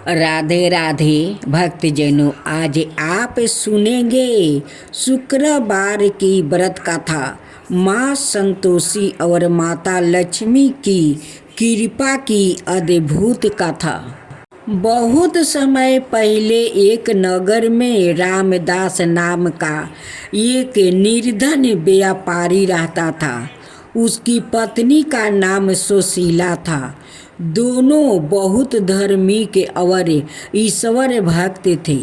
राधे राधे भक्तजनों, आज आप सुनेंगे शुक्रवार की व्रत कथा। माँ संतोषी और माता लक्ष्मी की कृपा की अद्भुत कथा। बहुत समय पहले एक नगर में रामदास नाम का एक निर्धन व्यापारी रहता था। उसकी पत्नी का नाम सुशीला था। दोनों बहुत धार्मिक और ईश्वर भक्त थे,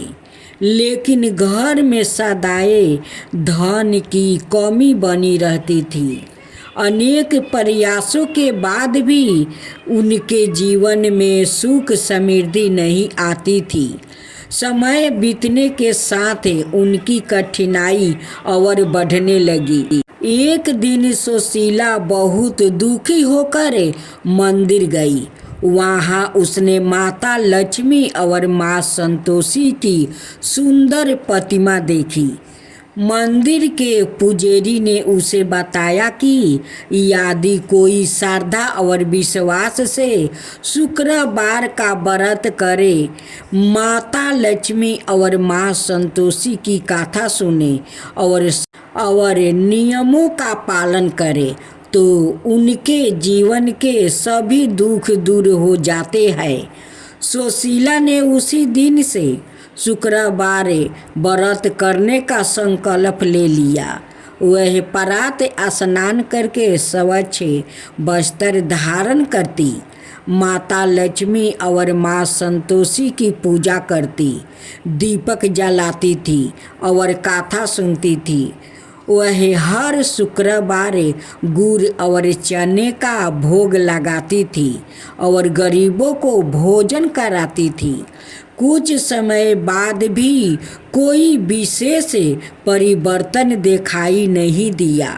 लेकिन घर में सदाए धन की कमी बनी रहती थी। अनेक प्रयासों के बाद भी उनके जीवन में सुख समृद्धि नहीं आती थी। समय बीतने के साथ उनकी कठिनाई और बढ़ने लगी। एक दिन सुशीला बहुत दुखी होकर मंदिर गई। वहाँ उसने माता लक्ष्मी और माँ संतोषी की सुंदर प्रतिमा देखी। मंदिर के पुजारी ने उसे बताया कि यदि कोई श्रद्धा और विश्वास से शुक्रवार का व्रत करे, माता लक्ष्मी और माँ संतोषी की कथा सुने और नियमों का पालन करे, तो उनके जीवन के सभी दुख दूर हो जाते हैं। सुशीला ने उसी दिन से शुक्रवार व्रत करने का संकल्प ले लिया। वह प्रातः स्नान करके स्वच्छ वस्त्र धारण करती, माता लक्ष्मी और माँ संतोषी की पूजा करती, दीपक जलाती थी और कथा सुनती थी। वह हर शुक्रवार गुड़ और चने का भोग लगाती थी और गरीबों को भोजन कराती थी। कुछ समय बाद भी कोई विशेष परिवर्तन दिखाई नहीं दिया,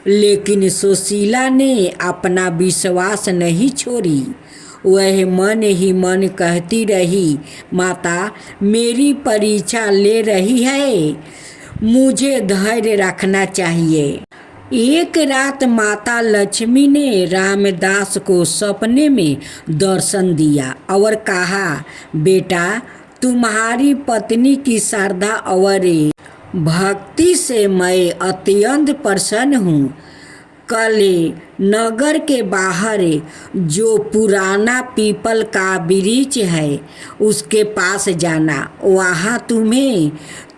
लेकिन सुशीला ने अपना विश्वास नहीं छोड़ी। वह मन ही मन कहती रही, माता मेरी परीक्षा ले रही है, मुझे धैर्य रखना चाहिए। एक रात माता लक्ष्मी ने रामदास को सपने में दर्शन दिया और कहा, बेटा तुम्हारी पत्नी की श्रद्धा और भक्ति से मैं अत्यंत प्रसन्न हूँ। कल नगर के बाहर जो पुराना पीपल का वृक्ष है उसके पास जाना। वहाँ तुम्हें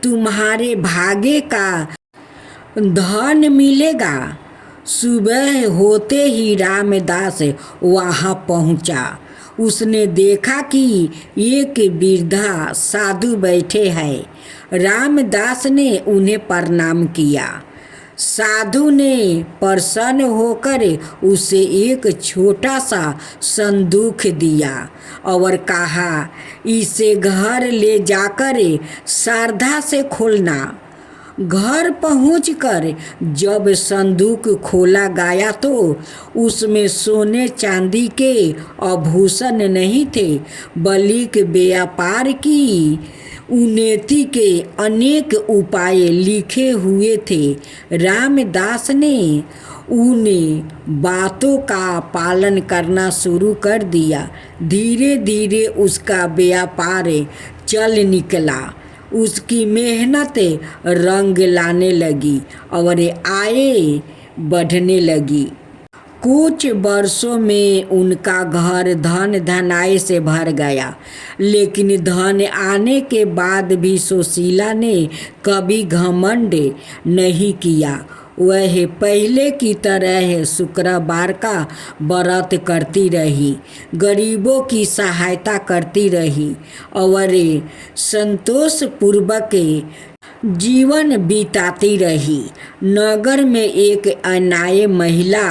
तुम्हारे भाग्य का धन मिलेगा। सुबह होते ही रामदास वहाँ पहुँचा। उसने देखा कि एक वृद्धा साधु बैठे हैं। रामदास ने उन्हें प्रणाम किया। साधु ने प्रसन्न होकर उसे एक छोटा सा संदूक दिया और कहा, इसे घर ले जाकर श्रद्धा से खोलना। घर पहुंचकर जब संदूक खोला गया तो उसमें सोने चांदी के आभूषण नहीं थे, बल्कि व्यापार की उन्नति के अनेक उपाय लिखे हुए थे। रामदास ने उन बातों का पालन करना शुरू कर दिया। धीरे धीरे उसका व्यापार चल निकला। उसकी मेहनत रंग लाने लगी और आय बढ़ने लगी। कुछ वर्षों में उनका घर धन धनाय से भर गया, लेकिन धन आने के बाद भी सुशीला ने कभी घमंड नहीं किया। वह पहले की तरह शुक्रवार का व्रत करती रही, गरीबों की सहायता करती रही और संतोषपूर्वक जीवन बिताती रही। नगर में एक अन्याय महिला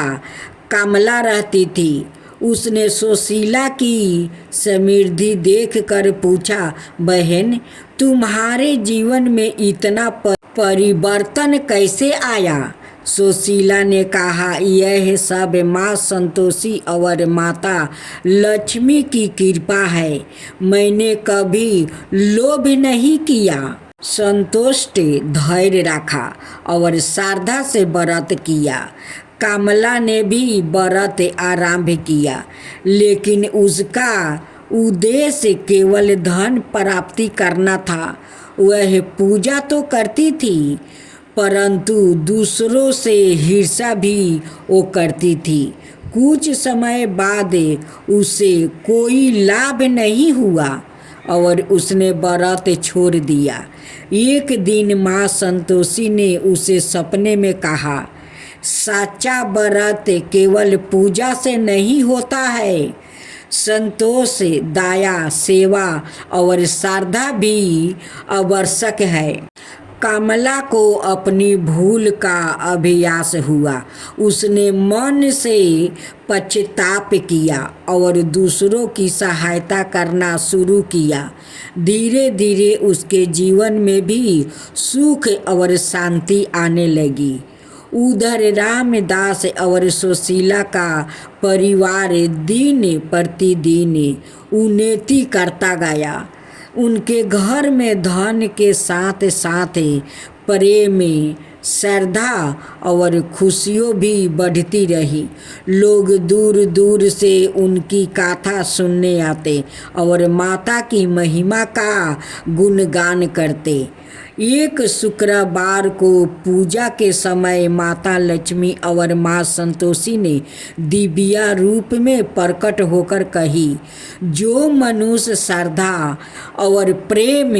कमला रहती थी। उसने सुशीला की समृद्धि देखकर पूछा, बहन तुम्हारे जीवन में इतना परिवर्तन कैसे आया? सुशीला ने कहा, यह सब माँ संतोषी और माता लक्ष्मी की कृपा है। मैंने कभी लोभ नहीं किया, संतुष्ट धैर्य रखा और श्रद्धा से व्रत किया। कमला ने भी व्रत आरंभ किया, लेकिन उसका उद्देश्य केवल धन प्राप्ति करना था। वह पूजा तो करती थी, परंतु दूसरों से ईर्ष्या भी वो करती थी। कुछ समय बाद उसे कोई लाभ नहीं हुआ और उसने व्रत छोड़ दिया। एक दिन माँ संतोषी ने उसे सपने में कहा, सच्चा व्रत केवल पूजा से नहीं होता है, संतोष, दया, सेवा और श्रद्धा भी आवश्यक है। कमला को अपनी भूल का अभ्यास हुआ। उसने मन से पश्चाताप किया और दूसरों की सहायता करना शुरू किया। धीरे धीरे उसके जीवन में भी सुख और शांति आने लगी। उधर रामदास और सुशीला का परिवार दिन प्रतिदिन उन्नति करता गया। उनके घर में धन के साथ साथ प्रेम, श्रद्धा और खुशियों भी बढ़ती रही। लोग दूर दूर से उनकी गाथा सुनने आते और माता की महिमा का गुणगान करते। एक शुक्रवार को पूजा के समय माता लक्ष्मी और माँ संतोषी ने दिव्या रूप में प्रकट होकर कही, जो मनुष्य श्रद्धा और प्रेम,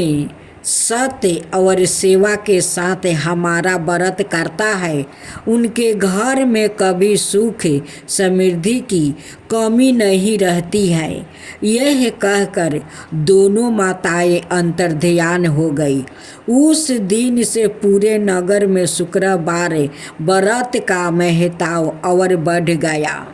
सत्य और सेवा के साथ हमारा व्रत करता है, उनके घर में कभी सुख समृद्धि की कमी नहीं रहती है। यह कहकर दोनों माताएं अंतर्ध्यान हो गई। उस दिन से पूरे नगर में शुक्रवार व्रत का महत्व और बढ़ गया।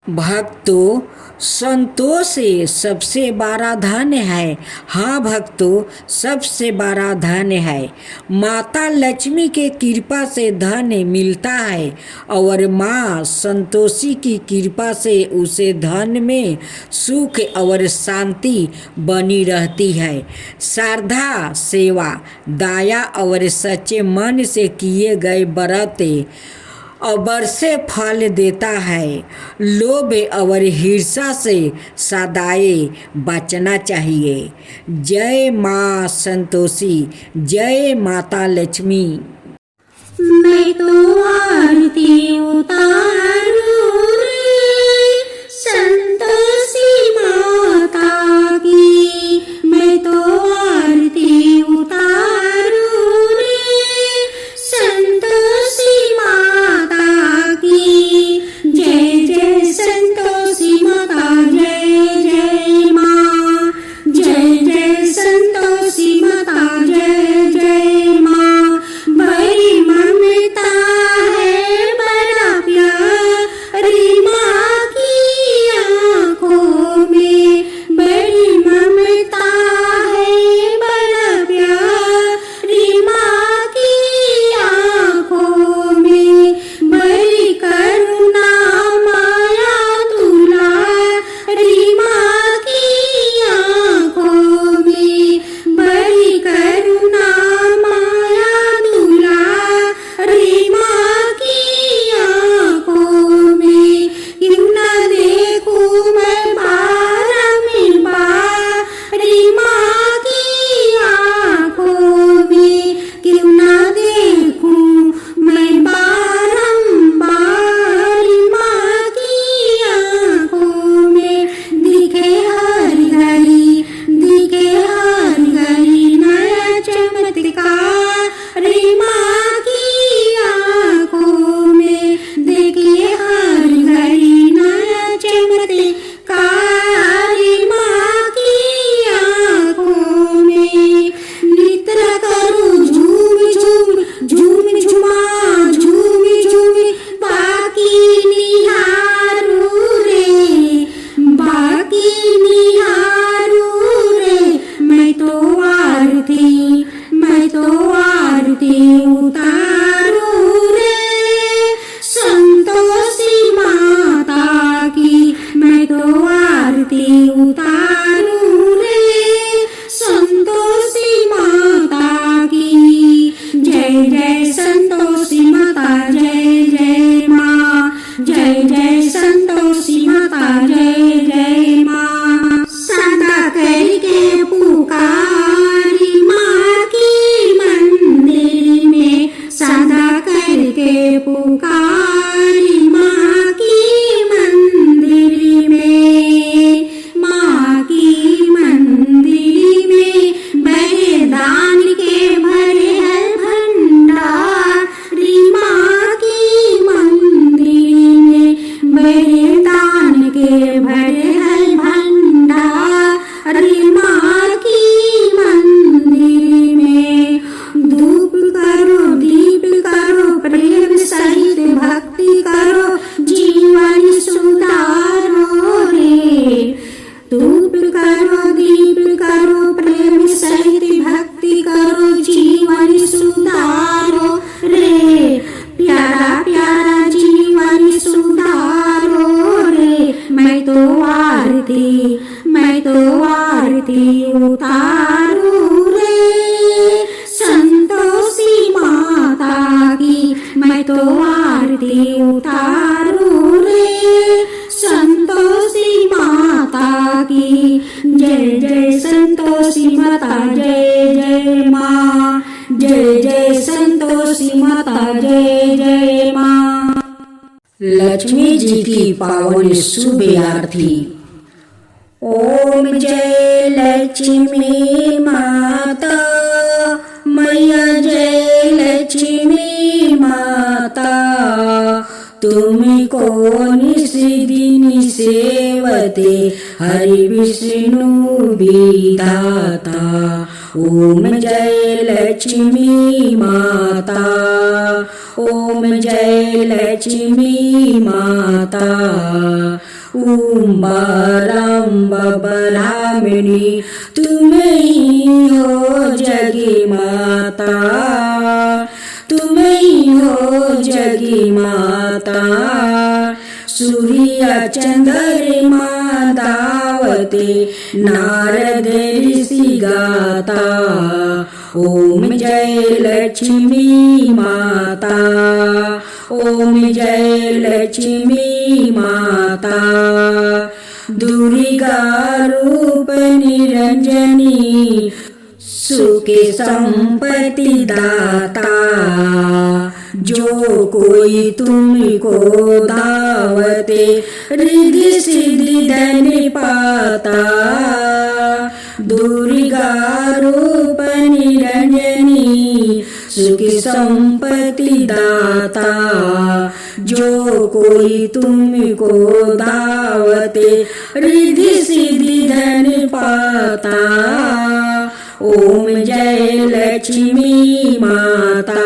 भक्तों, संतोष सबसे बड़ा धन है। हाँ भक्तों, सबसे बड़ा धन है। माता लक्ष्मी के कृपा से धन मिलता है और माँ संतोषी की कृपा से उसे धन में सुख और शांति बनी रहती है। श्रद्धा, सेवा, दया और सच्चे मन से किए गए व्रत अवश्य फल देता है। लोभ और ईर्ष्या से सदाए बचना चाहिए। जय माँ संतोषी, जय माता लक्ष्मी। मैं तो आरती उतारूं रे संतोषी माता की, मैं तो आरती उतारूं रे संतोषी माता की। जय जय संतोषी माता, जय जय माँ, जय जय संतोषी माता, जय जय माँ। बड़ी ममता है, बड़ा प्यार मैं तो आरती उतारूं रे संतोषी माता की, मैं तो आरती उतारूं रे संतोषी माता की। जय जय संतोषी माता, जय जय माँ, जय जय संतोषी माता, जय जय माँ। लक्ष्मी जी की पावन शुभ आरती। ओम जय लक्ष्मी माता, मैया जय लक्ष्मी माता, तुमको निशिदिन सेवते हरि विष्णु विधाता। ओम जय लक्ष्मी माता, ओम जय लक्ष्मी माता। उम्बारंब ब्राह्मणी तुम ही हो जगी माता, तुम ही हो जगी माता। सूर्य चंद्रमा दावते नारद ऋषि गाता। ओम जय लक्ष्मी माता, ओम जय लक्ष्मी माता। दुर्गा रूप निरंजनी सुख संपत्ति दाता। जो कोई तुमको दावते रिद्धि सिद्धि धन पाता। दुर्गा रूप निरंजनी सुख संपत्ति दाता। जो कोई तुमको दावते रिद्धि सिद्धि धन पाता। ओम जय लक्ष्मी माता,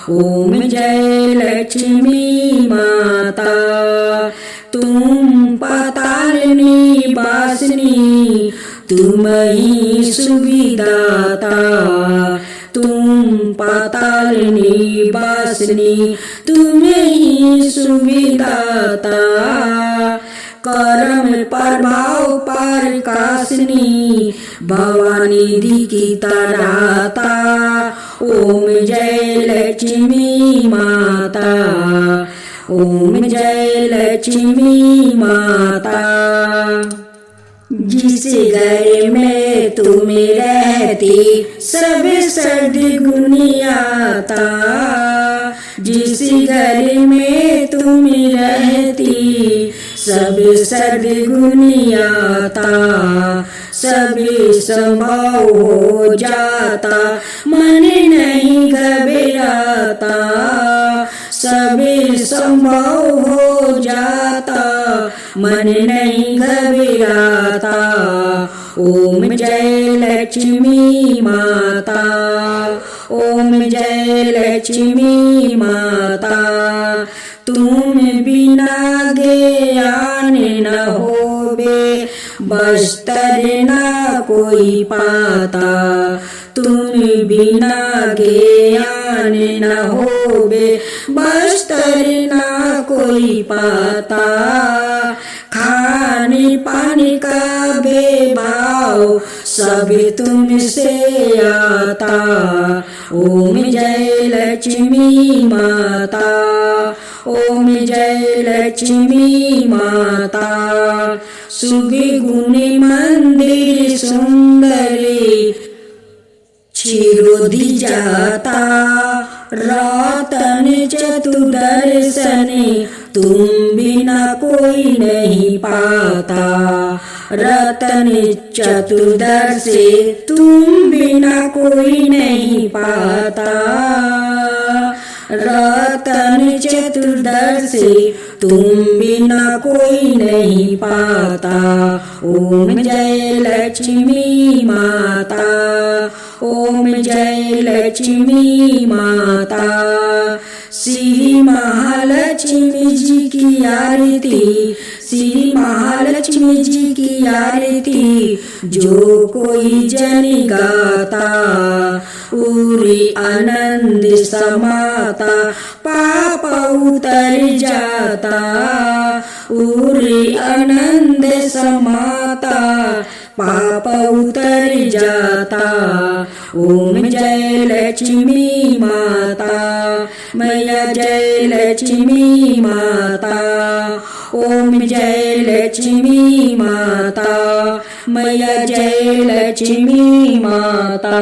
ओम जय लक्ष्मी माता। तुम पातालनी वासिनी तुम ही सुविदाता। तुम पातालनी वासिनी तुम ही सुविदाता। कर्म प्रभाव प्रकाशिनी भवानी दीक्षिता राता। ओम जय लक्ष्मी माता, ओम जय लक्ष्मी माता। जिस घर में तुम रहती सब सद्गुणी आता। जिस घर में तुम रहती सब सद्गुणी आता। सब संभव हो जाता मन नहीं घबराता। सब संभव हो जाता मन नहीं घबराता। ओम जय लक्ष्मी माता, ओम जय लक्ष्मी माता। तुम बिना ज्ञान न होवे बस्तर न कोई पाता। तुम बिना ज्ञान न होवे बस्तर न कोई पाता। खाने पानी का बेभाव सब तुमसे आता। ओम जय लक्ष्मी माता, ओम जय लक्ष्मी माता। सुविगुणी मंदिर सुंदरी क्षीरोधि जाता। रतन चतुर्दर्शन तुम बिना कोई नहीं पाता। रतन चतुर्दशी तुम बिना कोई नहीं पाता। रतन चतुर्दशी तुम बिना कोई नहीं पाता। ओम जय लक्ष्मी माता, ओम जय लक्ष्मी माता। श्री महालक्ष्मी जी की आरती, श्री महालक्ष्मी जी की आरती। जो कोई जन गाता पूरी आनंद समाता। पाप उतर जाता उरे आनंद समाता पाप उतर जाता। ओम जय लक्ष्मी माता मैया जय लक्ष्मी माता। ओम जय लक्ष्मी माता मैया जय लक्ष्मी माता।